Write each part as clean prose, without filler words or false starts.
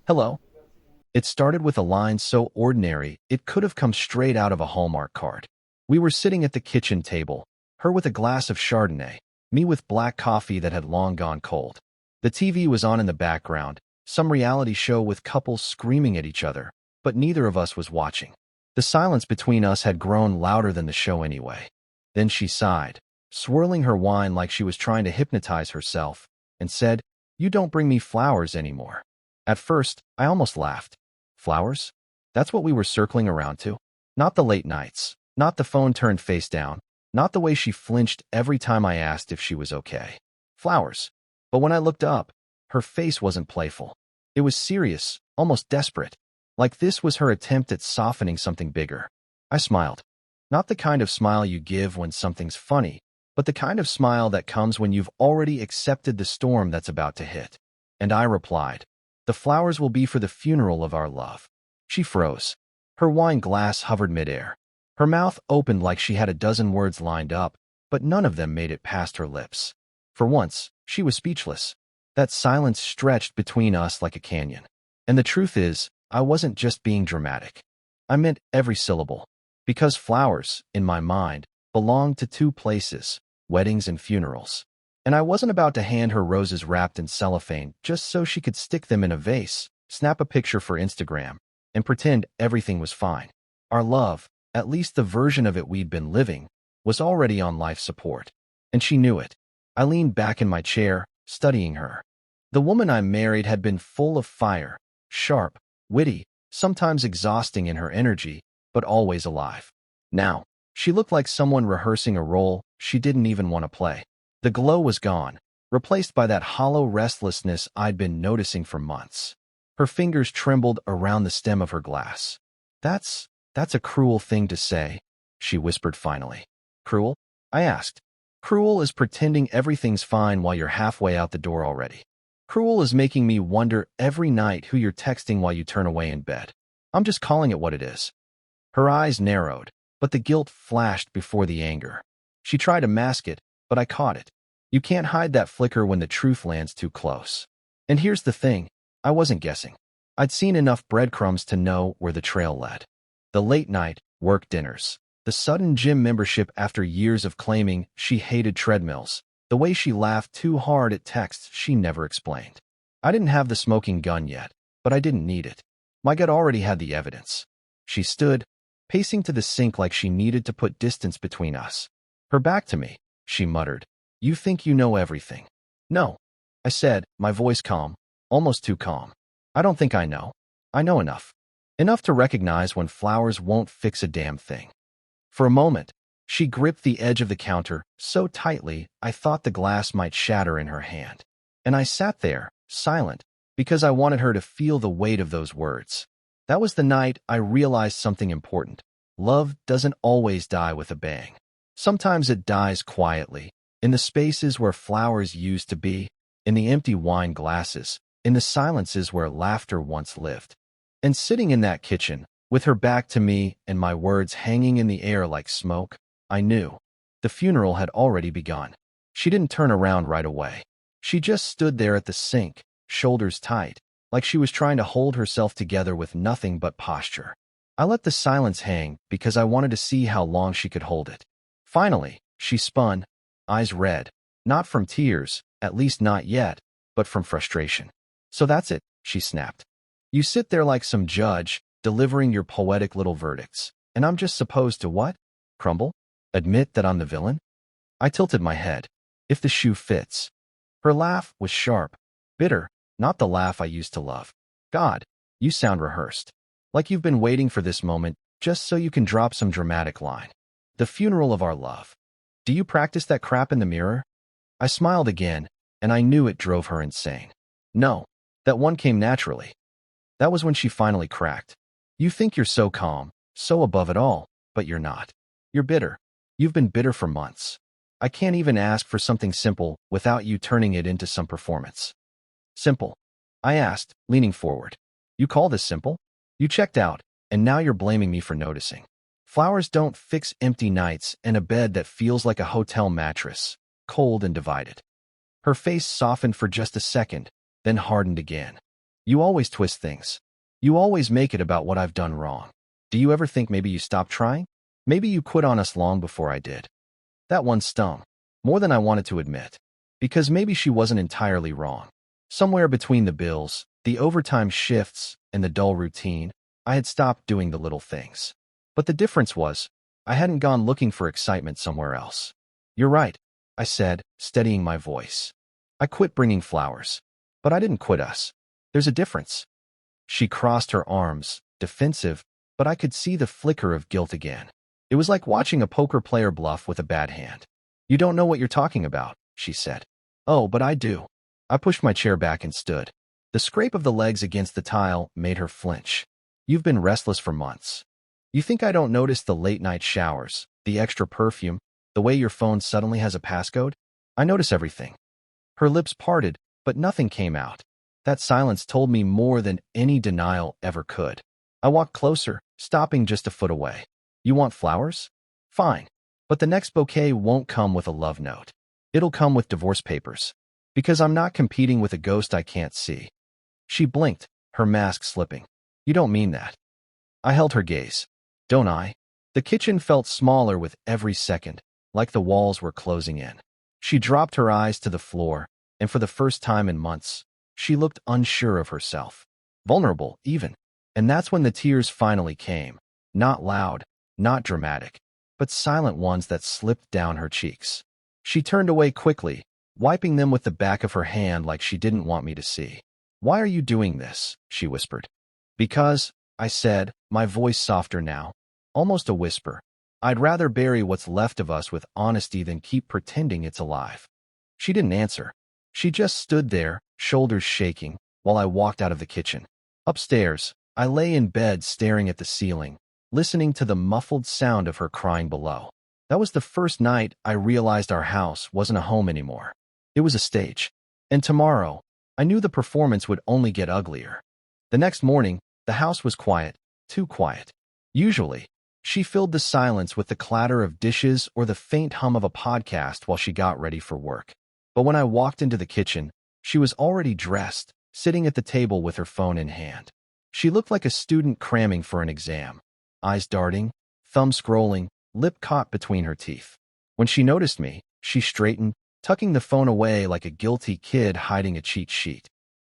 Hello. It started with a line so ordinary it could have come straight out of a Hallmark card. We were sitting at the kitchen table, her with a glass of Chardonnay, me with black coffee that had long gone cold. The TV was on in the background, some reality show with couples screaming at each other, but neither of us was watching. The silence between us had grown louder than the show anyway. Then she sighed, swirling her wine like she was trying to hypnotize herself, and said, "You don't bring me flowers anymore." At first, I almost laughed. Flowers? That's what we were circling around to? Not the late nights, not the phone turned face down, not the way she flinched every time I asked if she was okay. Flowers. But when I looked up, her face wasn't playful. It was serious, almost desperate. Like this was her attempt at softening something bigger. I smiled. Not the kind of smile you give when something's funny, but the kind of smile that comes when you've already accepted the storm that's about to hit. And I replied, "The flowers will be for the funeral of our love." She froze. Her wine glass hovered midair. Her mouth opened like she had a dozen words lined up, but none of them made it past her lips. For once, she was speechless. That silence stretched between us like a canyon. And the truth is, I wasn't just being dramatic. I meant every syllable. Because flowers, in my mind, belonged to two places, weddings and funerals. And I wasn't about to hand her roses wrapped in cellophane just so she could stick them in a vase, snap a picture for Instagram, and pretend everything was fine. Our love, at least the version of it we'd been living, was already on life support. And she knew it. I leaned back in my chair, studying her. The woman I married had been full of fire, sharp, witty, sometimes exhausting in her energy, but always alive. Now, she looked like someone rehearsing a role she didn't even want to play. The glow was gone, replaced by that hollow restlessness I'd been noticing for months. Her fingers trembled around the stem of her glass. That's a cruel thing to say," she whispered finally. "Cruel?" I asked. "Cruel is pretending everything's fine while you're halfway out the door already. Cruel is making me wonder every night who you're texting while you turn away in bed. I'm just calling it what it is." Her eyes narrowed, but the guilt flashed before the anger. She tried to mask it, but I caught it. You can't hide that flicker when the truth lands too close. And here's the thing, I wasn't guessing. I'd seen enough breadcrumbs to know where the trail led. The late-night, work dinners. The sudden gym membership after years of claiming she hated treadmills. The way she laughed too hard at texts she never explained. I didn't have the smoking gun yet, but I didn't need it. My gut already had the evidence. She stood, pacing to the sink like she needed to put distance between us. Her back to me, she muttered. "You think you know everything." "No," I said, my voice calm, almost too calm. "I don't think I know. I know enough. Enough to recognize when flowers won't fix a damn thing." For a moment, she gripped the edge of the counter so tightly I thought the glass might shatter in her hand. And I sat there, silent, because I wanted her to feel the weight of those words. That was the night I realized something important. Love doesn't always die with a bang. Sometimes it dies quietly, in the spaces where flowers used to be, in the empty wine glasses, in the silences where laughter once lived. And sitting in that kitchen, with her back to me and my words hanging in the air like smoke, I knew. The funeral had already begun. She didn't turn around right away. She just stood there at the sink, shoulders tight, like she was trying to hold herself together with nothing but posture. I let the silence hang because I wanted to see how long she could hold it. Finally, she spun, eyes red, not from tears, at least not yet, but from frustration. "So that's it," she snapped. "You sit there like some judge, delivering your poetic little verdicts, and I'm just supposed to what? Crumble? Admit that I'm the villain?" I tilted my head. "If the shoe fits." Her laugh was sharp, bitter, not the laugh I used to love. "God, you sound rehearsed. Like you've been waiting for this moment, just so you can drop some dramatic line. The funeral of our love. Do you practice that crap in the mirror?" I smiled again, and I knew it drove her insane. "No, that one came naturally." That was when she finally cracked. "You think you're so calm, so above it all, but you're not. You're bitter. You've been bitter for months. I can't even ask for something simple without you turning it into some performance." "Simple?" I asked, leaning forward. "You call this simple? You checked out, and now you're blaming me for noticing. Flowers don't fix empty nights and a bed that feels like a hotel mattress, cold and divided." Her face softened for just a second, then hardened again. You always twist things. You always make it about what I've done wrong. Do you ever think maybe you stopped trying? Maybe you quit on us long before I did. That one stung, more than I wanted to admit. Because maybe she wasn't entirely wrong. Somewhere between the bills, the overtime shifts, and the dull routine, I had stopped doing the little things. But the difference was, I hadn't gone looking for excitement somewhere else. You're right, I said, steadying my voice. I quit bringing flowers. But I didn't quit us. There's a difference. She crossed her arms, defensive, but I could see the flicker of guilt again. It was like watching a poker player bluff with a bad hand. You don't know what you're talking about, she said. Oh, but I do. I pushed my chair back and stood. The scrape of the legs against the tile made her flinch. You've been restless for months. You think I don't notice the late-night showers, the extra perfume, the way your phone suddenly has a passcode? I notice everything. Her lips parted, but nothing came out. That silence told me more than any denial ever could. I walked closer, stopping just a foot away. You want flowers? Fine. But the next bouquet won't come with a love note. It'll come with divorce papers. Because I'm not competing with a ghost I can't see. She blinked, her mask slipping. You don't mean that. I held her gaze. Don't I? The kitchen felt smaller with every second, like the walls were closing in. She dropped her eyes to the floor, and for the first time in months, she looked unsure of herself. Vulnerable, even. And that's when the tears finally came. Not loud, not dramatic, but silent ones that slipped down her cheeks. She turned away quickly, wiping them with the back of her hand like she didn't want me to see. Why are you doing this? She whispered. Because, I said, my voice softer now, almost a whisper. I'd rather bury what's left of us with honesty than keep pretending it's alive. She didn't answer. She just stood there, shoulders shaking, while I walked out of the kitchen. Upstairs, I lay in bed staring at the ceiling, listening to the muffled sound of her crying below. That was the first night I realized our house wasn't a home anymore. It was a stage. And tomorrow, I knew the performance would only get uglier. The next morning, the house was quiet, too quiet. Usually, she filled the silence with the clatter of dishes or the faint hum of a podcast while she got ready for work. But when I walked into the kitchen, she was already dressed, sitting at the table with her phone in hand. She looked like a student cramming for an exam, eyes darting, thumb scrolling, lip caught between her teeth. When she noticed me, she straightened, tucking the phone away like a guilty kid hiding a cheat sheet.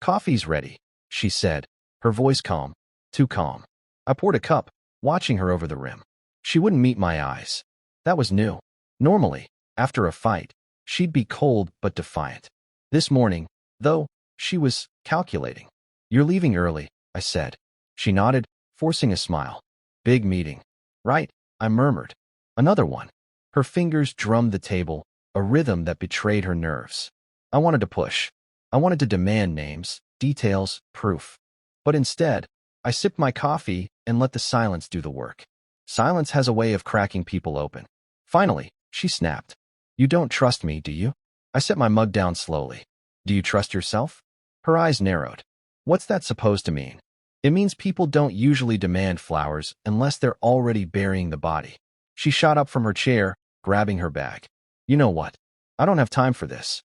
Coffee's ready, she said, her voice calm, too calm. I poured a cup, watching her over the rim. She wouldn't meet my eyes. That was new. Normally, after a fight, she'd be cold but defiant. This morning, though, she was calculating. You're leaving early, I said. She nodded, forcing a smile. Big meeting. Right, I murmured. Another one. Her fingers drummed the table, a rhythm that betrayed her nerves. I wanted to push. I wanted to demand names, details, proof. But instead, I sipped my coffee and let the silence do the work. Silence has a way of cracking people open. Finally, she snapped. You don't trust me, do you? I set my mug down slowly. Do you trust yourself? Her eyes narrowed. What's that supposed to mean? It means people don't usually demand flowers unless they're already burying the body. She shot up from her chair, grabbing her bag. You know what? I don't have time for this.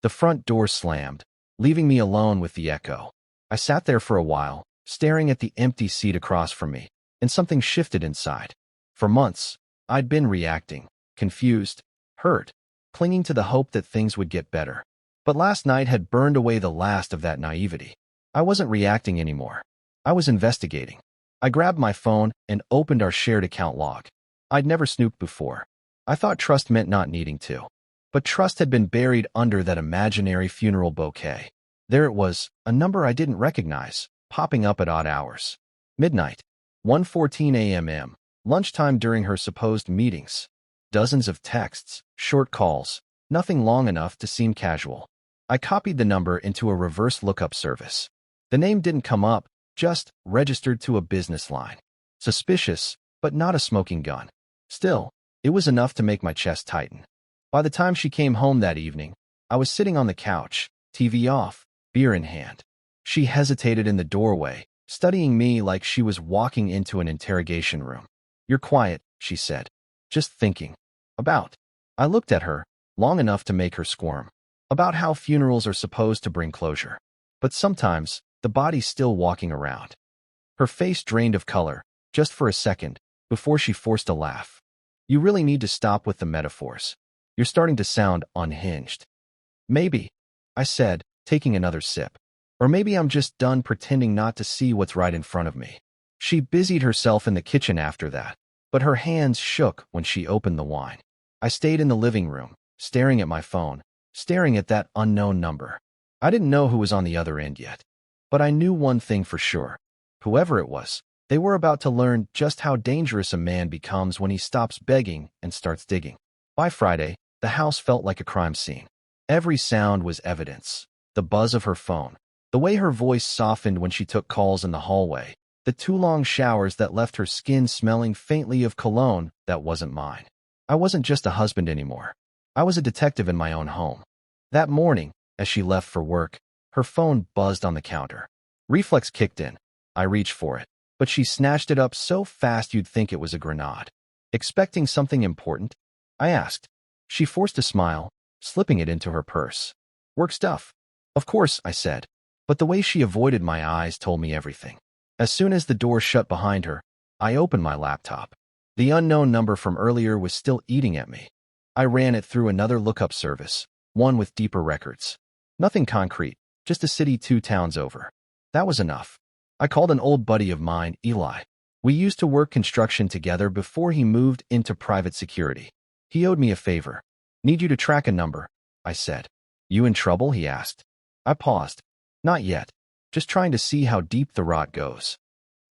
The front door slammed, leaving me alone with the echo. I sat there for a while, staring at the empty seat across from me, and something shifted inside. For months, I'd been reacting, confused, hurt, clinging to the hope that things would get better. But last night had burned away the last of that naivety. I wasn't reacting anymore. I was investigating. I grabbed my phone and opened our shared account log. I'd never snooped before. I thought trust meant not needing to. But trust had been buried under that imaginary funeral bouquet. There it was, a number I didn't recognize, popping up at odd hours. Midnight, 1:14 a.m., lunchtime during her supposed meetings. Dozens of texts, short calls, nothing long enough to seem casual. I copied the number into a reverse lookup service. The name didn't come up, just registered to a business line. Suspicious, but not a smoking gun. Still, it was enough to make my chest tighten. By the time she came home that evening, I was sitting on the couch, TV off, beer in hand. She hesitated in the doorway, studying me like she was walking into an interrogation room. You're quiet, she said. Just thinking. About. I looked at her, long enough to make her squirm. About how funerals are supposed to bring closure. But sometimes, the body still walking around. Her face drained of color, just for a second, before she forced a laugh. You really need to stop with the metaphors. You're starting to sound unhinged. Maybe, I said, taking another sip. Or maybe I'm just done pretending not to see what's right in front of me. She busied herself in the kitchen after that, but her hands shook when she opened the wine. I stayed in the living room, staring at my phone, staring at that unknown number. I didn't know who was on the other end yet, but I knew one thing for sure. Whoever it was, they were about to learn just how dangerous a man becomes when he stops begging and starts digging. By Friday, the house felt like a crime scene. Every sound was evidence. The buzz of her phone, the way her voice softened when she took calls in the hallway, the 2 long showers that left her skin smelling faintly of cologne that wasn't mine. I wasn't just a husband anymore. I was a detective in my own home. That morning, as she left for work, her phone buzzed on the counter. Reflex kicked in. I reached for it, but she snatched it up so fast you'd think it was a grenade. Expecting something important? I asked. She forced a smile, slipping it into her purse. Work stuff. Of course, I said, but the way she avoided my eyes told me everything. As soon as the door shut behind her, I opened my laptop. The unknown number from earlier was still eating at me. I ran it through another lookup service, one with deeper records. Nothing concrete, just a city 2 towns over. That was enough. I called an old buddy of mine, Eli. We used to work construction together before he moved into private security. He owed me a favor. Need you to track a number, I said. You in trouble? He asked. I paused. Not yet. Just trying to see how deep the rot goes.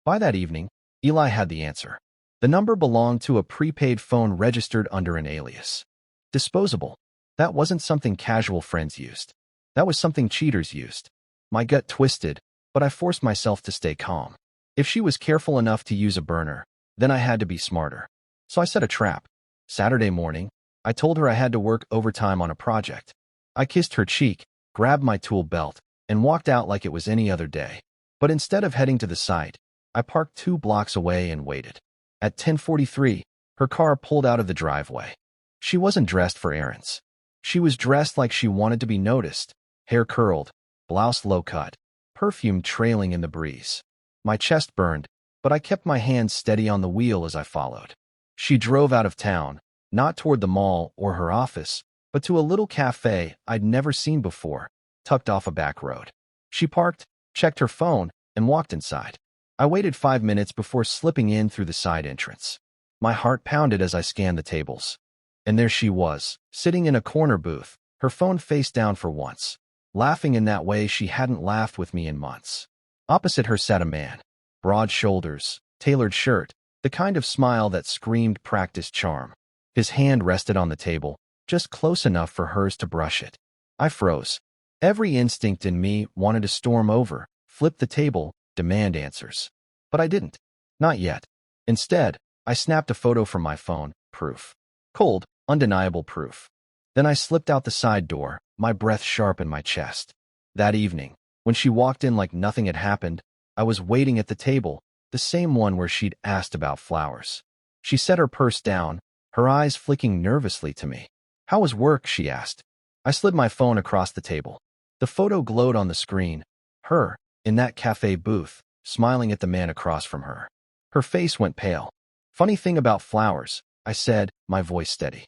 By that evening, Eli had the answer. The number belonged to a prepaid phone registered under an alias. Disposable. That wasn't something casual friends used. That was something cheaters used. My gut twisted, but I forced myself to stay calm. If she was careful enough to use a burner, then I had to be smarter. So I set a trap. Saturday morning, I told her I had to work overtime on a project. I kissed her cheek, grabbed my tool belt, and walked out like it was any other day. But instead of heading to the site, I parked 2 blocks away and waited. At 10:43, her car pulled out of the driveway. She wasn't dressed for errands. She was dressed like she wanted to be noticed, hair curled, blouse low-cut, perfume trailing in the breeze. My chest burned, but I kept my hands steady on the wheel as I followed. She drove out of town, not toward the mall or her office, but to a little cafe I'd never seen before, tucked off a back road. She parked, checked her phone, and walked inside. I waited 5 minutes before slipping in through the side entrance. My heart pounded as I scanned the tables. And there she was, sitting in a corner booth, her phone face down for once, laughing in that way she hadn't laughed with me in months. Opposite her sat a man. Broad shoulders, tailored shirt, the kind of smile that screamed practiced charm. His hand rested on the table, just close enough for hers to brush it. I froze. Every instinct in me wanted to storm over, flip the table, demand answers. But I didn't. Not yet. Instead, I snapped a photo from my phone, proof. Cold, undeniable proof. Then I slipped out the side door, my breath sharp in my chest. That evening, when she walked in like nothing had happened, I was waiting at the table, the same one where she'd asked about flowers. She set her purse down, her eyes flicking nervously to me. How was work? She asked. I slid my phone across the table. The photo glowed on the screen. Her, in that cafe booth, smiling at the man across from her. Her face went pale. Funny thing about flowers, I said, my voice steady.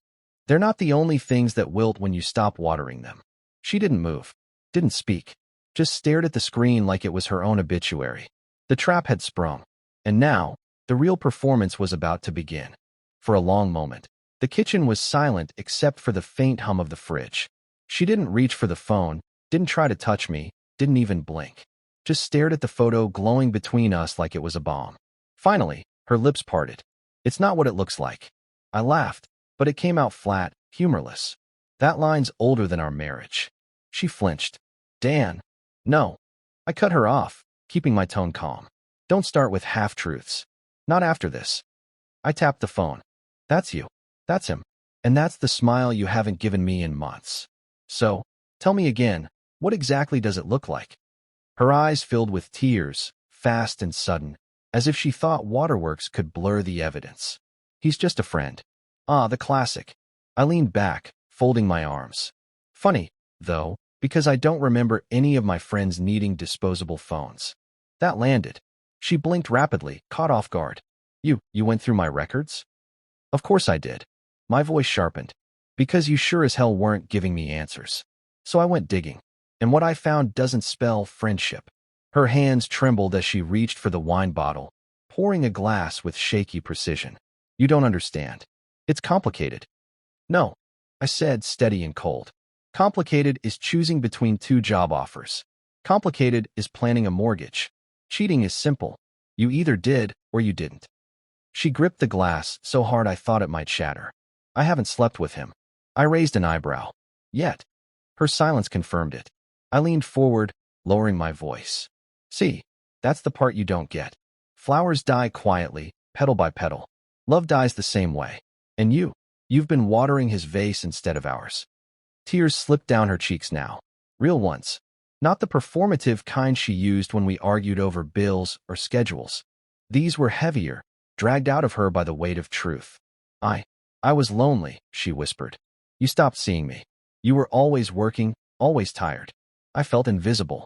They're not the only things that wilt when you stop watering them. She didn't move, didn't speak, just stared at the screen like it was her own obituary. The trap had sprung, and now, the real performance was about to begin. For a long moment, the kitchen was silent except for the faint hum of the fridge. She didn't reach for the phone, didn't try to touch me, didn't even blink. Just stared at the photo glowing between us like it was a bomb. Finally, her lips parted. It's not what it looks like. I laughed, but it came out flat, humorless. That line's older than our marriage. She flinched. Dan. No. I cut her off, keeping my tone calm. Don't start with half-truths. Not after this. I tapped the phone. That's you. That's him. And that's the smile you haven't given me in months. So, tell me again, what exactly does it look like? Her eyes filled with tears, fast and sudden, as if she thought waterworks could blur the evidence. He's just a friend. Ah, the classic. I leaned back, folding my arms. Funny, though, Because I don't remember any of my friends needing disposable phones. That landed. She blinked rapidly, caught off guard. You went through my records? Of course I did. My voice sharpened. Because you sure as hell weren't giving me answers. So I went digging. And what I found doesn't spell friendship. Her hands trembled as she reached for the wine bottle, pouring a glass with shaky precision. You don't understand. It's complicated. No, I said, steady and cold. Complicated is choosing between two job offers. Complicated is planning a mortgage. Cheating is simple. You either did or you didn't. She gripped the glass so hard I thought it might shatter. I haven't slept with him. I raised an eyebrow. Yet. Her silence confirmed it. I leaned forward, lowering my voice. See, that's the part you don't get. Flowers die quietly, petal by petal. Love dies the same way. And you've been watering his vase instead of ours. Tears slipped down her cheeks now. Real ones. Not the performative kind she used when we argued over bills or schedules. These were heavier, dragged out of her by the weight of truth. I was lonely, she whispered. You stopped seeing me. You were always working, always tired. I felt invisible.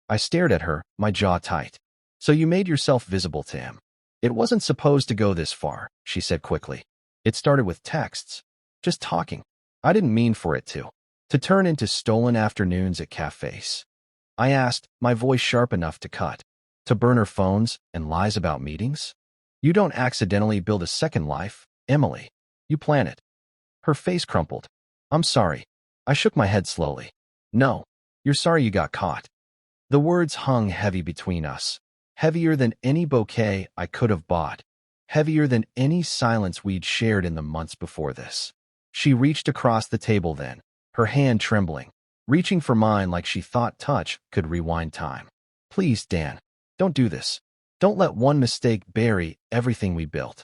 I stared at her, my jaw tight. So you made yourself visible to him. It wasn't supposed to go this far, she said quickly. It started with texts. Just talking. I didn't mean for it to turn into stolen afternoons at cafes. I asked, my voice sharp enough to cut. To burner phones and lies about meetings? You don't accidentally build a second life, Emily. You plan it. Her face crumpled. I'm sorry. I shook my head slowly. No, you're sorry you got caught. The words hung heavy between us. Heavier than any bouquet I could have bought. Heavier than any silence we'd shared in the months before this. She reached across the table then, her hand trembling, reaching for mine like she thought touch could rewind time. Please, Dan, don't do this. Don't let one mistake bury everything we built.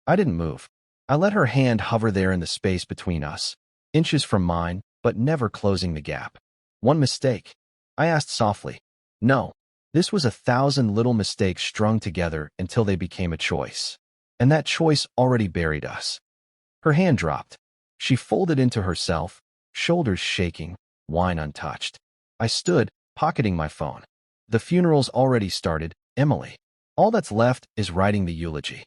I didn't move. I let her hand hover there in the space between us, inches from mine, but never closing the gap. One mistake? I asked softly. No, this was 1,000 little mistakes strung together until they became a choice. And that choice already buried us. Her hand dropped. She folded into herself, shoulders shaking, wine untouched. I stood, pocketing my phone. The funeral's already started, Emily. All that's left is writing the eulogy.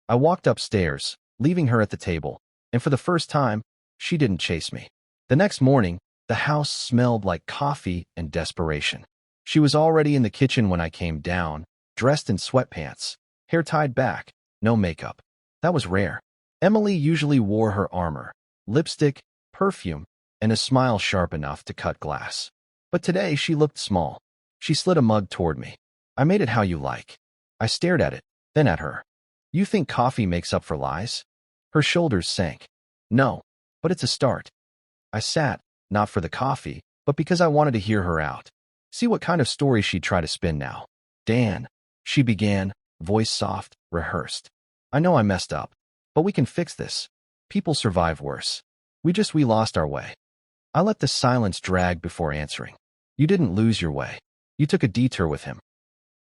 I walked upstairs, leaving her at the table, and for the first time, she didn't chase me. The next morning, the house smelled like coffee and desperation. She was already in the kitchen when I came down, dressed in sweatpants, hair tied back, no makeup. That was rare. Emily usually wore her armor, lipstick, perfume, and a smile sharp enough to cut glass. But today she looked small. She slid a mug toward me. I made it how you like. I stared at it, then at her. You think coffee makes up for lies? Her shoulders sank. No, but it's a start. I sat, not for the coffee, but because I wanted to hear her out. See what kind of story she'd try to spin now. Dan, she began, voice soft, rehearsed. I know I messed up, but we can fix this. People survive worse. We lost our way. I let the silence drag before answering. You didn't lose your way. You took a detour with him.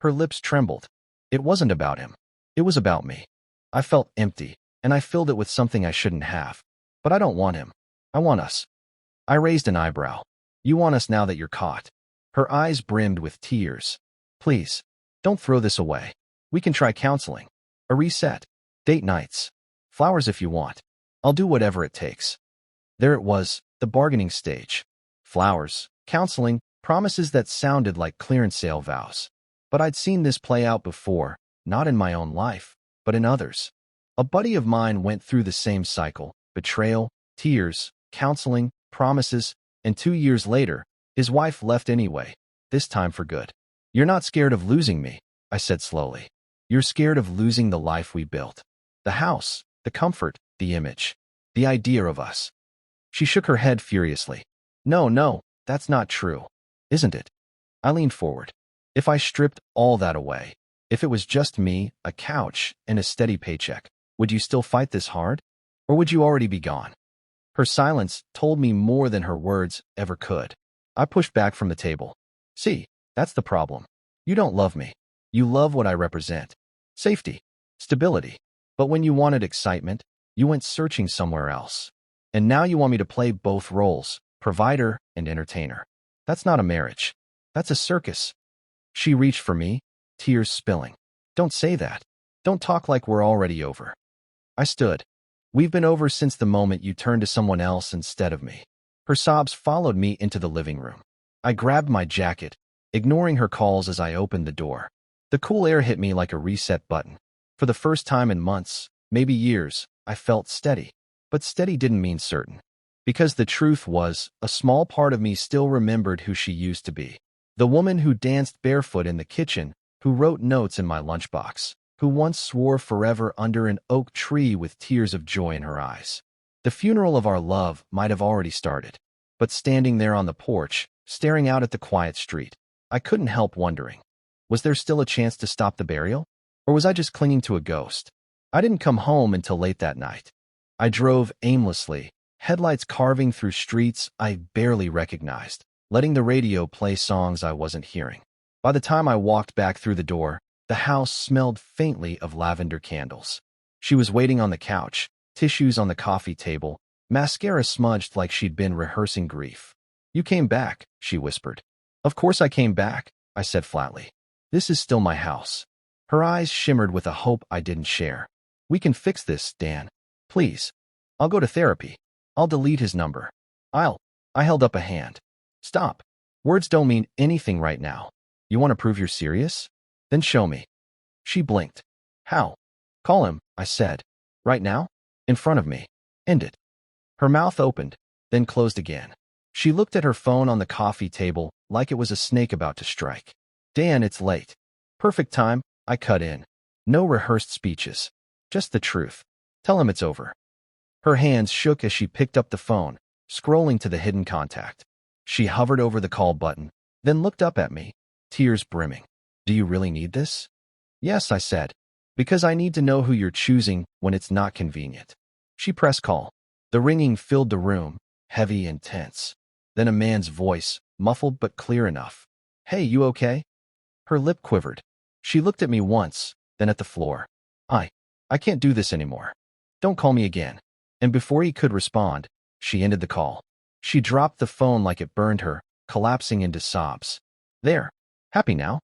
Her lips trembled. It wasn't about him. It was about me. I felt empty, and I filled it with something I shouldn't have. But I don't want him. I want us. I raised an eyebrow. You want us now that you're caught. Her eyes brimmed with tears. Please, don't throw this away. We can try counseling. A reset. Date nights. Flowers if you want. I'll do whatever it takes. There it was, the bargaining stage. Flowers, counseling, promises that sounded like clearance sale vows. But I'd seen this play out before, not in my own life, but in others. A buddy of mine went through the same cycle, betrayal, tears, counseling, promises, and 2 years later, his wife left anyway, this time for good. You're not scared of losing me, I said slowly. You're scared of losing the life we built. The house, the comfort, the image, the idea of us. She shook her head furiously. No, that's not true. Isn't it? I leaned forward. If I stripped all that away, if it was just me, a couch, and a steady paycheck, would you still fight this hard? Or would you already be gone? Her silence told me more than her words ever could. I pushed back from the table. See, that's the problem. You don't love me. You love what I represent. Safety. Stability. But when you wanted excitement, you went searching somewhere else. And now you want me to play both roles, provider and entertainer. That's not a marriage. That's a circus. She reached for me, tears spilling. Don't say that. Don't talk like we're already over. I stood. We've been over since the moment you turned to someone else instead of me. Her sobs followed me into the living room. I grabbed my jacket, ignoring her calls as I opened the door. The cool air hit me like a reset button. For the first time in months, maybe years, I felt steady. But steady didn't mean certain. Because the truth was, a small part of me still remembered who she used to be. The woman who danced barefoot in the kitchen, who wrote notes in my lunchbox, who once swore forever under an oak tree with tears of joy in her eyes. The funeral of our love might have already started. But standing there on the porch, staring out at the quiet street, I couldn't help wondering. Was there still a chance to stop the burial? Or was I just clinging to a ghost? I didn't come home until late that night. I drove aimlessly, headlights carving through streets I barely recognized, letting the radio play songs I wasn't hearing. By the time I walked back through the door, the house smelled faintly of lavender candles. She was waiting on the couch, tissues on the coffee table, mascara smudged like she'd been rehearsing grief. You came back, she whispered. Of course I came back, I said flatly. This is still my house. Her eyes shimmered with a hope I didn't share. We can fix this, Dan. Please. I'll go to therapy. I'll delete his number. I held up a hand. Stop. Words don't mean anything right now. You want to prove you're serious? Then show me. She blinked. How? Call him, I said. Right now? In front of me. End it. Her mouth opened, then closed again. She looked at her phone on the coffee table like it was a snake about to strike. Dan, it's late. Perfect time, I cut in. No rehearsed speeches. Just the truth. Tell him it's over. Her hands shook as she picked up the phone, scrolling to the hidden contact. She hovered over the call button, then looked up at me, tears brimming. Do you really need this? Yes, I said. Because I need to know who you're choosing when it's not convenient. She pressed call. The ringing filled the room, heavy and tense. Then a man's voice, muffled but clear enough. Hey, you okay? Her lip quivered. She looked at me once, then at the floor. I can't do this anymore. Don't call me again. And before he could respond, she ended the call. She dropped the phone like it burned her, collapsing into sobs. There. Happy now?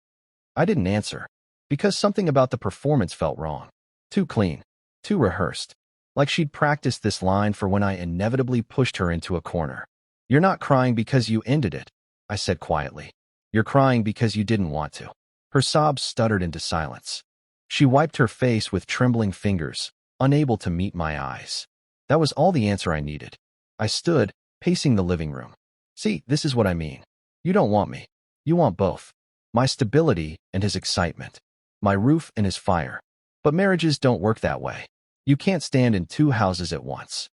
I didn't answer. Because something about the performance felt wrong. Too clean. Too rehearsed. Like she'd practiced this line for when I inevitably pushed her into a corner. You're not crying because you ended it, I said quietly. You're crying because you didn't want to. Her sobs stuttered into silence. She wiped her face with trembling fingers, unable to meet my eyes. That was all the answer I needed. I stood, pacing the living room. See, this is what I mean. You don't want me. You want both. My stability and his excitement. My roof and his fire. But marriages don't work that way. You can't stand in two houses at once.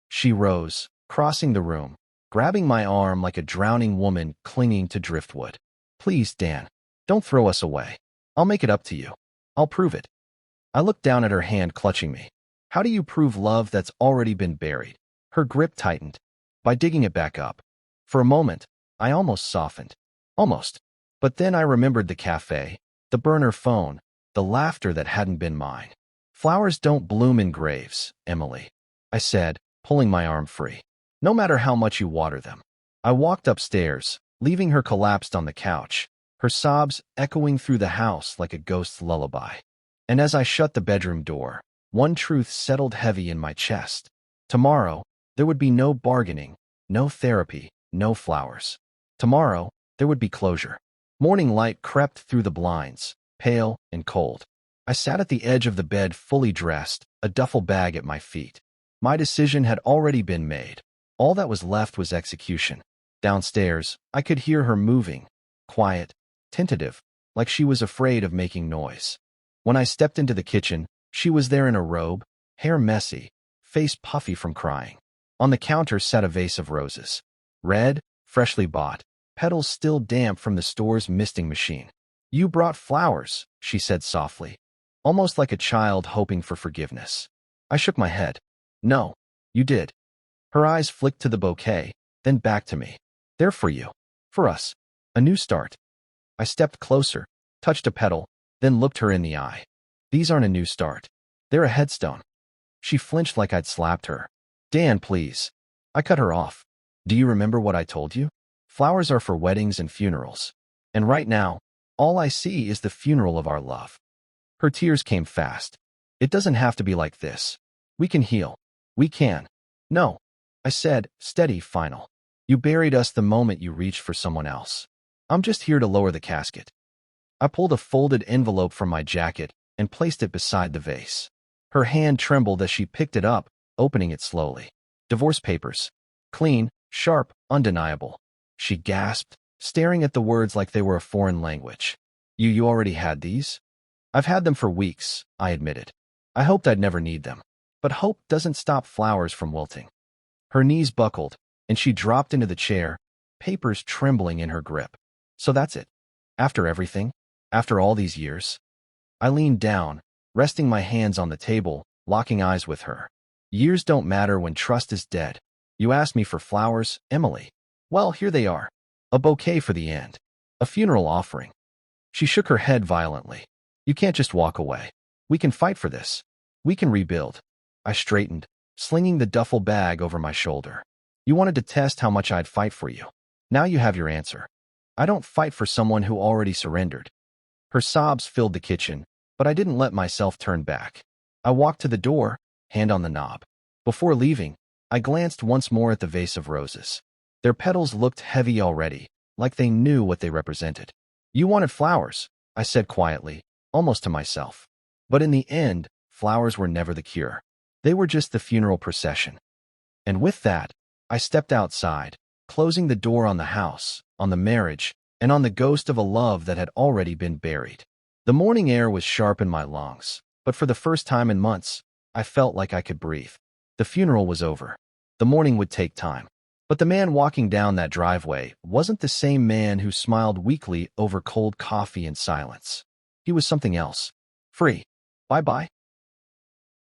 She rose, crossing the room, grabbing my arm like a drowning woman clinging to driftwood. Please, Dan, don't throw us away. I'll make it up to you. I'll prove it. I looked down at her hand clutching me. How do you prove love that's already been buried? Her grip tightened. By digging it back up. For a moment, I almost softened. Almost. But then I remembered the cafe, the burner phone, the laughter that hadn't been mine. Flowers don't bloom in graves, Emily, I said, pulling my arm free. No matter how much you water them. I walked upstairs, leaving her collapsed on the couch, her sobs echoing through the house like a ghost's lullaby. And as I shut the bedroom door, one truth settled heavy in my chest. Tomorrow, there would be no bargaining, no therapy, no flowers. Tomorrow, there would be closure. Morning light crept through the blinds, pale and cold. I sat at the edge of the bed fully dressed, a duffel bag at my feet. My decision had already been made. All that was left was execution. Downstairs, I could hear her moving, quiet, tentative, like she was afraid of making noise. When I stepped into the kitchen, she was there in a robe, hair messy, face puffy from crying. On the counter sat a vase of roses. Red, freshly bought, petals still damp from the store's misting machine. You brought flowers, she said softly, almost like a child hoping for forgiveness. I shook my head. No, you did. Her eyes flicked to the bouquet, then back to me. They're for you. For us. A new start. I stepped closer, touched a petal, then looked her in the eye. These aren't a new start. They're a headstone. She flinched like I'd slapped her. Dan, please. I cut her off. Do you remember what I told you? Flowers are for weddings and funerals. And right now, all I see is the funeral of our love. Her tears came fast. It doesn't have to be like this. We can heal. We can. No, I said, steady, final. You buried us the moment you reached for someone else. I'm just here to lower the casket. I pulled a folded envelope from my jacket and placed it beside the vase. Her hand trembled as she picked it up, opening it slowly. Divorce papers. Clean, sharp, undeniable. She gasped, staring at the words like they were a foreign language. You already had these? I've had them for weeks, I admitted. I hoped I'd never need them. But hope doesn't stop flowers from wilting. Her knees buckled, and she dropped into the chair, papers trembling in her grip. So that's it. After everything? After all these years? I leaned down, resting my hands on the table, locking eyes with her. Years don't matter when trust is dead. You asked me for flowers, Emily. Well, here they are. A bouquet for the end. A funeral offering. She shook her head violently. You can't just walk away. We can fight for this. We can rebuild. I straightened, slinging the duffel bag over my shoulder. You wanted to test how much I'd fight for you. Now you have your answer. I don't fight for someone who already surrendered. Her sobs filled the kitchen, but I didn't let myself turn back. I walked to the door, hand on the knob. Before leaving, I glanced once more at the vase of roses. Their petals looked heavy already, like they knew what they represented. You wanted flowers, I said quietly, almost to myself. But in the end, flowers were never the cure. They were just the funeral procession. And with that, I stepped outside, closing the door on the house, on the marriage, and on the ghost of a love that had already been buried. The morning air was sharp in my lungs, but for the first time in months, I felt like I could breathe. The funeral was over. The mourning would take time. But the man walking down that driveway wasn't the same man who smiled weakly over cold coffee and silence. He was something else. Free. Bye-bye.